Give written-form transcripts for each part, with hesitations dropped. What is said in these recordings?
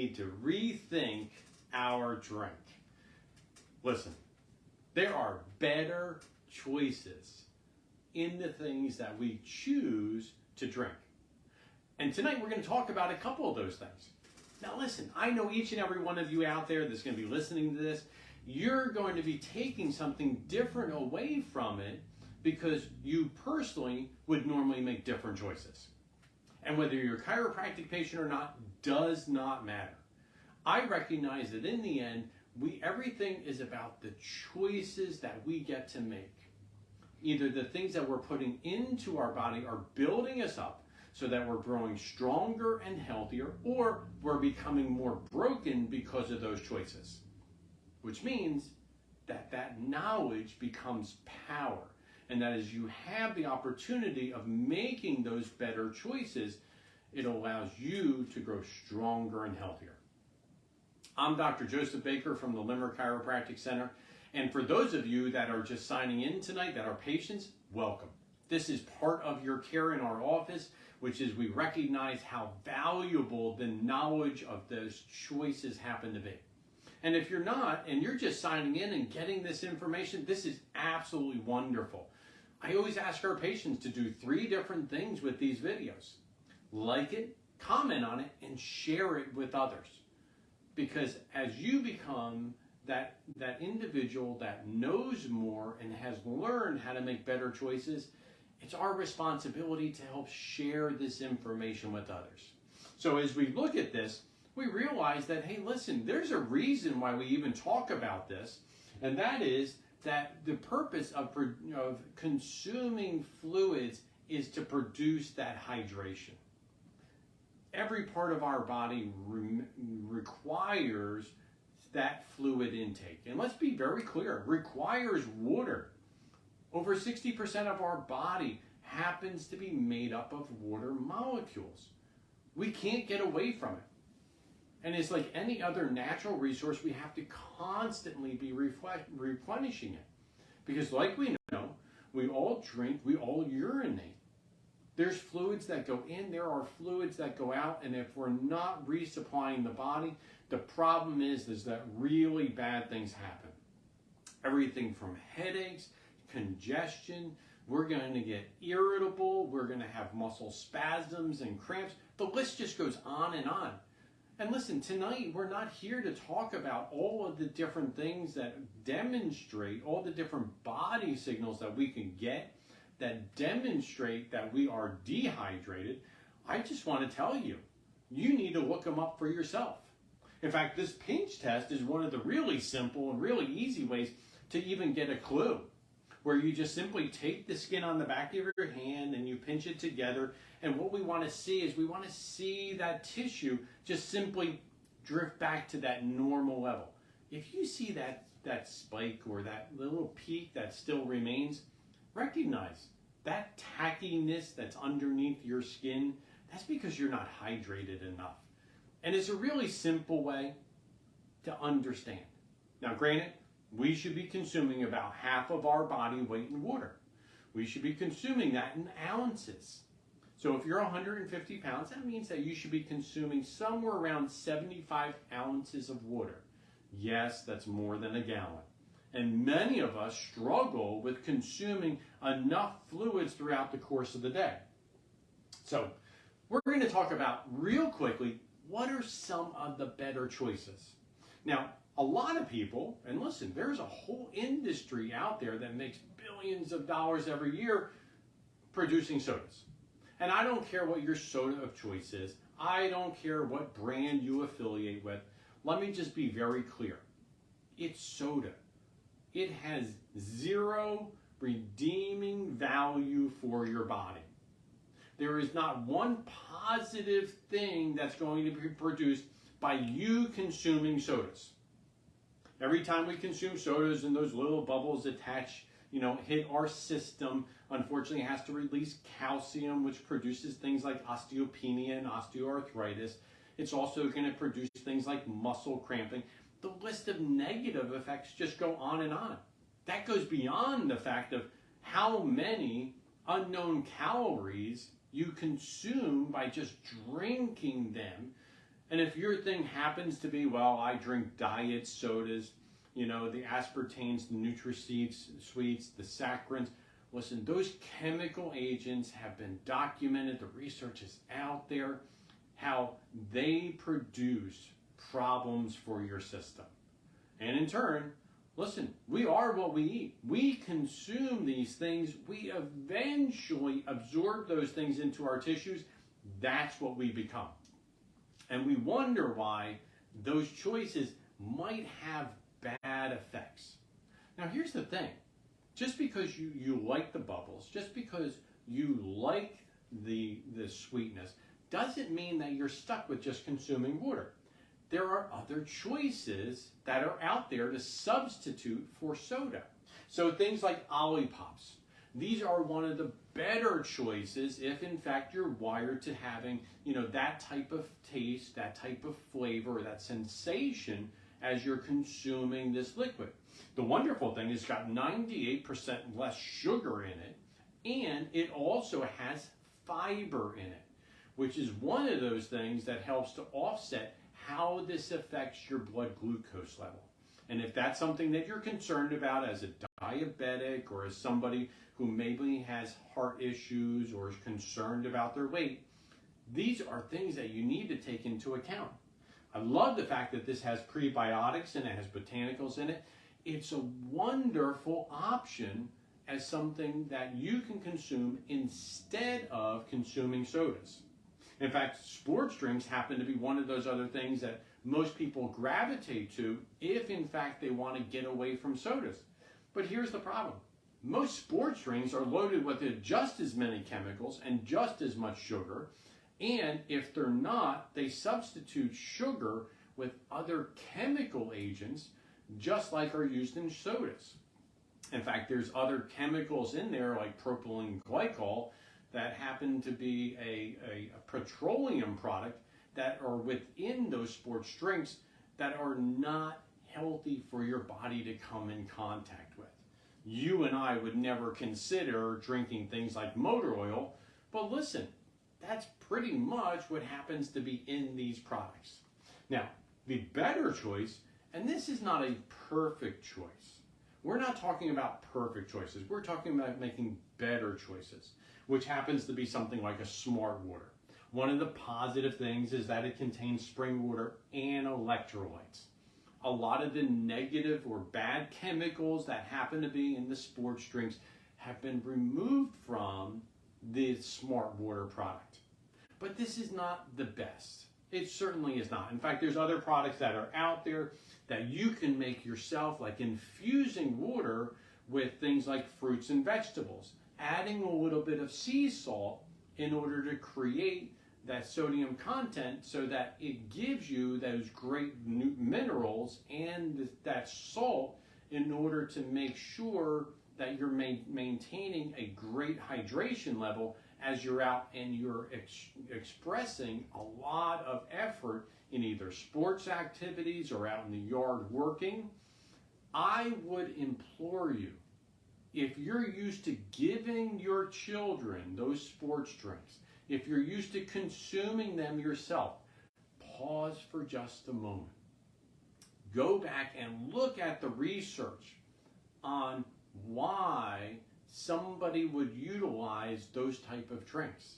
need to rethink our drink. Listen, there are better choices in the things that we choose to drink. And tonight we're going to talk about a couple of those things. Now listen, I know each and every one of you out there that's going to be listening to this, you're going to be taking something different away from it because you personally would normally make different choices. And whether you're a chiropractic patient or not does not matter. I recognize that in the end, everything is about the choices that we get to make. Either the things that we're putting into our body are building us up so that we're growing stronger and healthier, or we're becoming more broken because of those choices. Which means that that knowledge becomes power. And that as you have the opportunity of making those better choices, it allows you to grow stronger and healthier. I'm Dr. Joseph Baker from the Limerick Chiropractic Center. And for those of you that are just signing in tonight, that are patients, welcome. This is part of your care in our office, which is we recognize how valuable the knowledge of those choices happen to be. And if you're not, and you're just signing in and getting this information, this is absolutely wonderful. I always ask our patients to do 3 different things with these videos. Like it, comment on it, and share it with others. Because as you become that individual that knows more and has learned how to make better choices, it's our responsibility to help share this information with others. So as we look at this, we realize that, hey, listen, there's a reason why we even talk about this, and that is that the purpose of consuming fluids is to produce that hydration. Every part of our body requires that fluid intake. And let's be very clear, requires water. Over 60% of our body happens to be made up of water molecules. We can't get away from it. And it's like any other natural resource, we have to constantly be replenishing it. Because like we know, we all drink, we all urinate. There's fluids that go in, there are fluids that go out, and if we're not resupplying the body, the problem is that really bad things happen. Everything from headaches, congestion, we're going to get irritable, we're going to have muscle spasms and cramps. The list just goes on and on. And listen, tonight we're not here to talk about all of the different things that demonstrate, all the different body signals that we can get that demonstrate that we are dehydrated. I just want to tell you, you need to look them up for yourself. In fact, this pinch test is one of the really simple and really easy ways to even get a clue, where you just simply take the skin on the back of your hand and you pinch it together. And what we want to see is we want to see that tissue just simply drift back to that normal level. If you see that spike or that little peak that still remains, recognize that tackiness that's underneath your skin, that's because you're not hydrated enough. And it's a really simple way to understand. Now, granted, we should be consuming about half of our body weight in water. We should be consuming that in ounces. So if you're 150 pounds, that means that you should be consuming somewhere around 75 ounces of water. Yes, that's more than a gallon. And many of us struggle with consuming enough fluids throughout the course of the day. So we're going to talk about real quickly, what are some of the better choices? Now, a lot of people, and listen, there's a whole industry out there that makes billions of dollars every year producing sodas. And I don't care what your soda of choice is. I don't care what brand you affiliate with. Let me just be very clear. It's soda. It has zero redeeming value for your body. There is not one positive thing that's going to be produced by you consuming sodas. Every time we consume sodas and those little bubbles attach, hit our system, unfortunately it has to release calcium, which produces things like osteopenia and osteoarthritis. It's also going to produce things like muscle cramping. The list of negative effects just go on and on. That goes beyond the fact of how many unknown calories you consume by just drinking them. And if your thing happens to be, well, I drink diet sodas, the aspartames, the NutraSweets, the saccharins, listen, those chemical agents have been documented. The research is out there, how they produce problems for your system. And in turn, listen, we are what we eat. We consume these things. We eventually absorb those things into our tissues. That's what we become. And we wonder why those choices might have bad effects. Now, here's the thing. Just because you like the bubbles, just because you like the sweetness, doesn't mean that you're stuck with just consuming water. There are other choices that are out there to substitute for soda. So things like Olipop's. These are one of the better choices if in fact you're wired to having, that type of taste, that type of flavor, that sensation as you're consuming this liquid. The wonderful thing is it's got 98% less sugar in it, and it also has fiber in it, which is one of those things that helps to offset how this affects your blood glucose level. And if that's something that you're concerned about as a diabetic or as somebody who maybe has heart issues or is concerned about their weight, these are things that you need to take into account. I love the fact that this has prebiotics and it has botanicals in it. It's a wonderful option as something that you can consume instead of consuming sodas. In fact, sports drinks happen to be one of those other things that most people gravitate to if in fact they want to get away from sodas. But here's the problem. Most sports drinks are loaded with just as many chemicals and just as much sugar. And if they're not, they substitute sugar with other chemical agents just like are used in sodas. In fact, there's other chemicals in there like propylene glycol that happen to be a petroleum product that are within those sports drinks that are not healthy for your body to come in contact with. You and I would never consider drinking things like motor oil, but listen, that's pretty much what happens to be in these products. Now, the better choice, and this is not a perfect choice. We're not talking about perfect choices. We're talking about making better choices, which happens to be something like a smart water. One of the positive things is that it contains spring water and electrolytes. A lot of the negative or bad chemicals that happen to be in the sports drinks have been removed from the smart water product. But this is not the best. It certainly is not. In fact, there's other products that are out there that you can make yourself, like infusing water with things like fruits and vegetables, adding a little bit of sea salt in order to create that sodium content so that it gives you those great minerals and that salt in order to make sure that you're maintaining a great hydration level as you're out and you're expressing a lot of effort in either sports activities or out in the yard working. I would implore you, if you're used to giving your children those sports drinks, if you're used to consuming them yourself, pause for just a moment. Go back and look at the research on why somebody would utilize those type of drinks.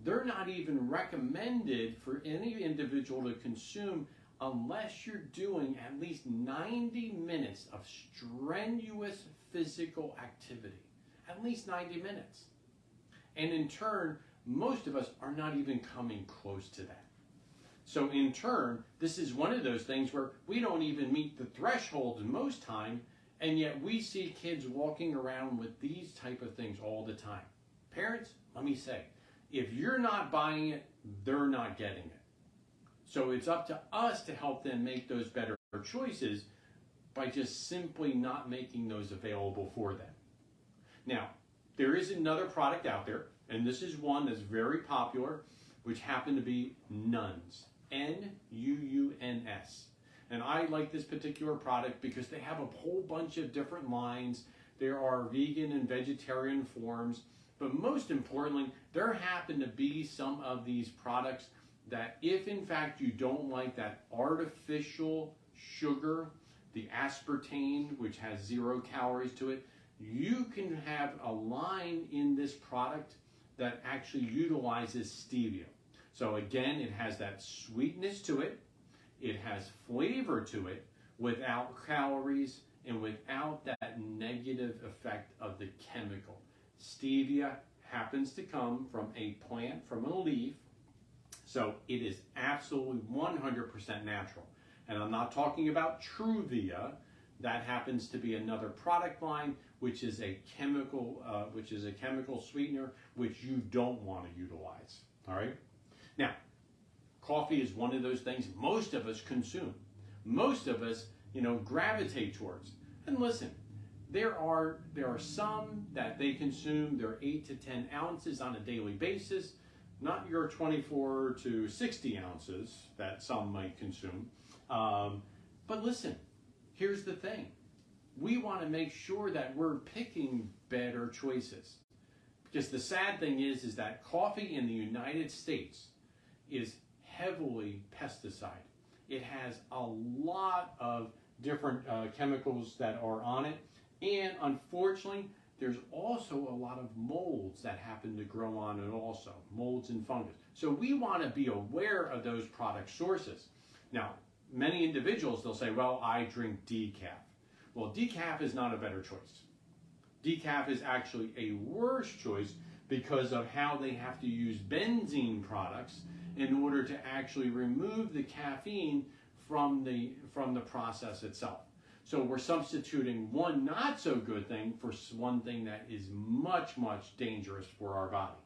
They're not even recommended for any individual to consume unless you're doing at least 90 minutes of strenuous physical activity. At least 90 minutes. And in turn, most of us are not even coming close to that. So in turn, this is one of those things where we don't even meet the threshold most time, and yet we see kids walking around with these type of things all the time. Parents, let me say, if you're not buying it, they're not getting it. So it's up to us to help them make those better choices by just simply not making those available for them. Now, there is another product out there, and this is one that's very popular, which happened to be Nuns. N-U-U-N-S. And I like this particular product because they have a whole bunch of different lines. There are vegan and vegetarian forms, but most importantly, there happen to be some of these products that if in fact you don't like that artificial sugar, the aspartame, which has 0 calories to it, you can have a line in this product that actually utilizes stevia. So again, it has that sweetness to it, it has flavor to it, without calories and without that negative effect of the chemical. Stevia happens to come from a plant, from a leaf, so it is absolutely 100% natural. And I'm not talking about Truvia. That happens to be another product line, which is a chemical sweetener, which you don't want to utilize. All right. Now, coffee is one of those things most of us consume. Most of us, gravitate towards. And listen, there are some that they consume. They're 8 to 10 ounces on a daily basis, not your 24 to 60 ounces that some might consume. But listen, here's the thing. We want to make sure that we're picking better choices. Because the sad thing is that coffee in the United States is heavily pesticide. It has a lot of different chemicals that are on it. And unfortunately, there's also a lot of molds that happen to grow on it also, molds and fungus. So we want to be aware of those product sources. Now, many individuals, they'll say, well, I drink decaf. Well, decaf is not a better choice. Decaf is actually a worse choice because of how they have to use benzene products in order to actually remove the caffeine from the process itself. So we're substituting one not so good thing for one thing that is much, much dangerous for our body.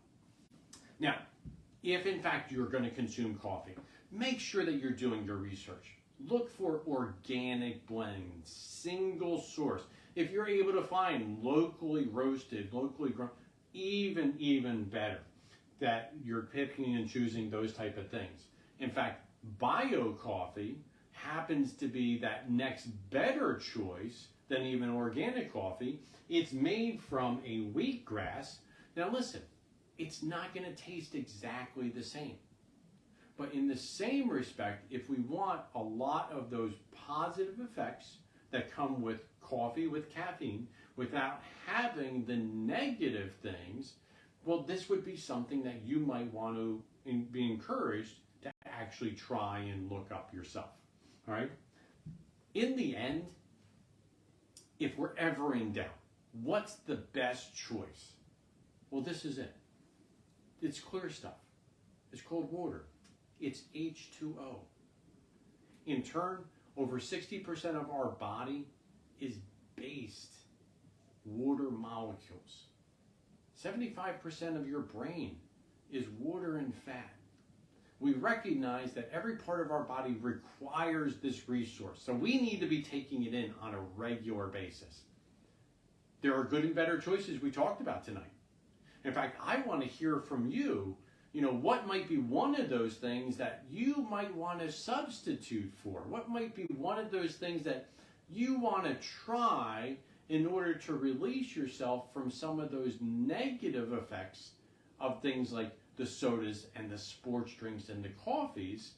Now, if in fact you're going to consume coffee, make sure that you're doing your research. Look for organic blends, single source. If you're able to find locally roasted, locally grown, even better that you're picking and choosing those type of things. In fact, bio coffee happens to be that next better choice than even organic coffee. It's made from a wheatgrass. Now listen, it's not going to taste exactly the same. But in the same respect, if we want a lot of those positive effects that come with coffee with caffeine without having the negative things, well, this would be something that you might want to be encouraged to actually try and look up yourself. All right? In the end, if we're ever in doubt, what's the best choice? Well, this is it. It's clear stuff. It's cold water. It's H2O. In turn, over 60% of our body is based water molecules. 75% of your brain is water and fat. We recognize that every part of our body requires this resource, so we need to be taking it in on a regular basis. There are good and better choices we talked about tonight. In fact, I want to hear from you, what might be one of those things that you might want to substitute for? What might be one of those things that you want to try in order to release yourself from some of those negative effects of things like the sodas and the sports drinks and the coffees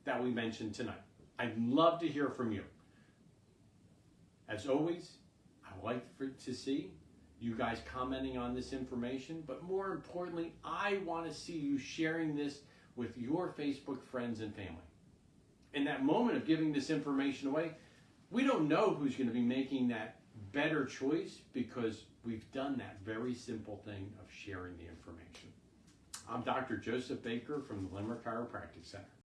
that we mentioned tonight? I'd love to hear from you. As always, I like to see you guys commenting on this information, but more importantly, I want to see you sharing this with your Facebook friends and family. In that moment of giving this information away, we don't know who's going to be making that better choice because we've done that very simple thing of sharing the information. I'm Dr. Joseph Baker from the Limerick Chiropractic Center.